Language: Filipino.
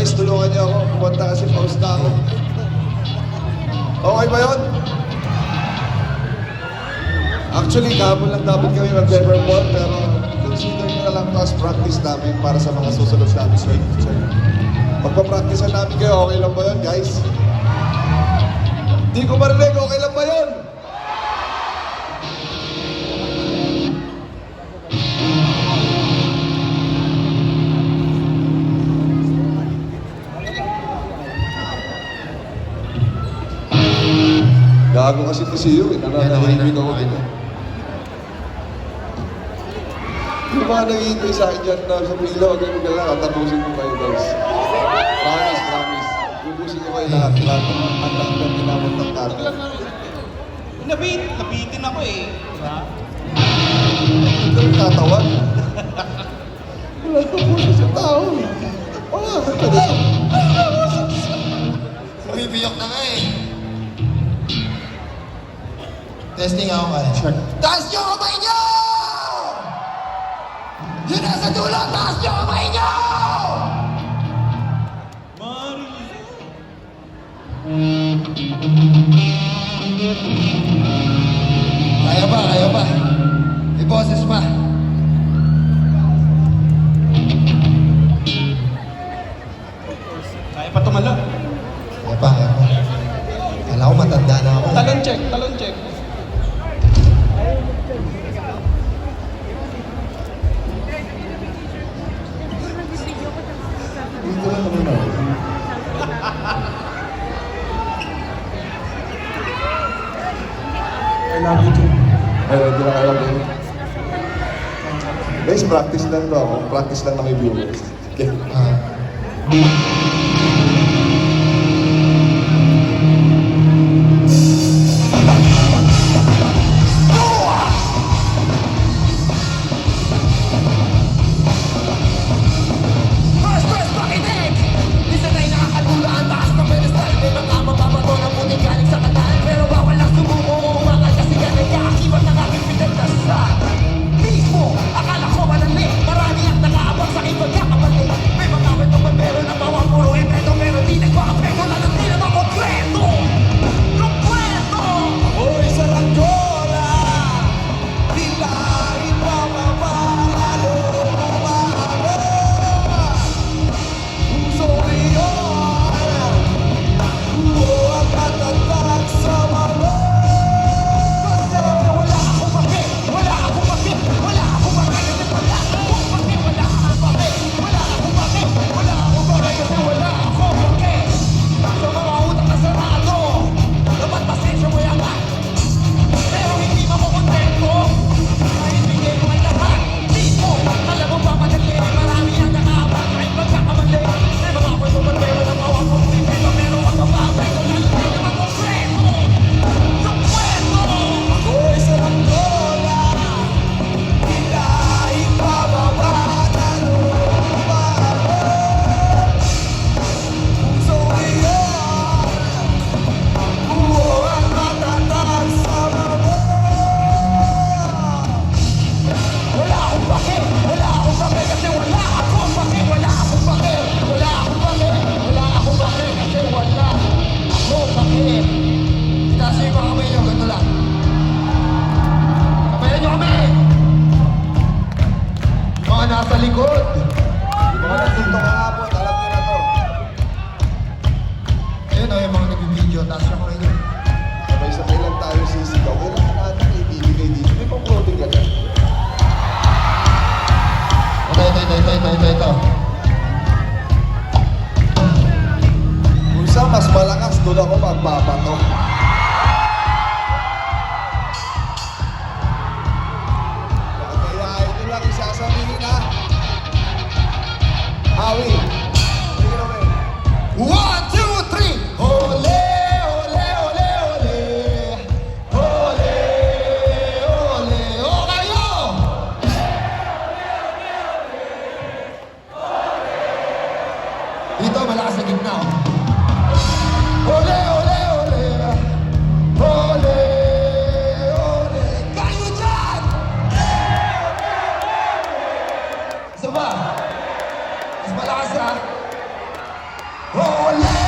guys, tulungan niyo ako. Pumunta kasi paus na ako. Okay ba yun? Actually, kahapon lang dapat kami mag-perform, pero consider nyo na lang as practice namin para sa mga susunod namin sa future. Magpa-practice namin kayo, okay lang ba yun, guys? Hindi ko marinig, okay lang ba yun? Gago kasi ito si Yu, nananahimik ako dito. Yung mga nangihintay sa akin dyan na sa pila, huwag kayo magkala, tapusin ko kayo guys. Promise, promise. Bubusin ko kayo lahat. Ang lahat ng tinamot ng karte. Nabitin ako eh. Diba? Hindi ka rin tatawan. Wala ka puso sa tao. Oo, Bumibiyok na nga eh. Testing ako kaya. check. Taas niyo ang kamay niyo! Yun na sa dulo! Taas niyo ang kamay niyo! Kaya pa, kaya pa. May boses pa. Kaya pa tumalo. Kaya pa, kaya pa. Kala ko matanda na ako. Talon check, talon check. Dito lang naman ako. I love you too. Ay, ready na kayo din. Guys, practice lang to ako. Practice lang na may viewers. Okay. First, pakinig! Minsan ay nakakatula ang taas ng pedestal. May mga mababato na puting galing sa kataan. Pero bawal lang sumuko o umangal kasi ganun kaakibat ng aking pinagdasal. Mismo, akala ko malandi. Marami ang nakaabang sa aking pagkakabalik. May mga kwentong pero na bawang puro epekto. Pero di nagpapekto na ng tila ng konkreto. Konkreto! Hoy, saranggola! Tila ipapapalo umaga. Puso iyon, ang katatag sa mga. Kasi wala akong pake, wala akong pake, wala akong pake, kasi wala akong pake, wala akong pake, wala akong pake, wala akong pake, kasi wala akong pake. Sa mga utang na sarado, dapat pasensya mo yan lang. Pero hindi makukontento, kahit bigay mo ang lahat. Dito, alam mo ba madali, marami ang nakaabang kahit magkakamali. May mga kwento pero na bawang kong pipito, pero wag ka ba, kwento na lang din naman konkreto. Yung kwento! Ako'y saranggola, tila ipababa na lumago. Puso iyon, ang matatag sa mga. Wala akong pake, wala akong pake kasi wala akong pake, wala akong pake, wala akong pake, wala akong pake kasi wala akong pake. Itaas niyo yung mga kamay niyo, ganito lang. Kapayan niyo kami! Yung mga nasa likod. Yung mga nagtunto kahapon, alam niyo na to. Ayun o, yung mga nag-video, taas niyo kamay niyo. Sabay-sabay lang tayo sisigaw. Kailangan natin ibibigay dito. May pang-protein ka dyan. Ito. Kung saan mas malakas, doon ako magbabato. Kaya ito lang isasabihin na. Awi. Take it away. 1, 2, 3. Ole, ole, ole, ole. Ole, ole, o kayo! Dito, malakas sa gitna. Ole, ole, ole. Ole, ole. Kayo dyan! Isa ba? Mas malakas ha? Oh, wala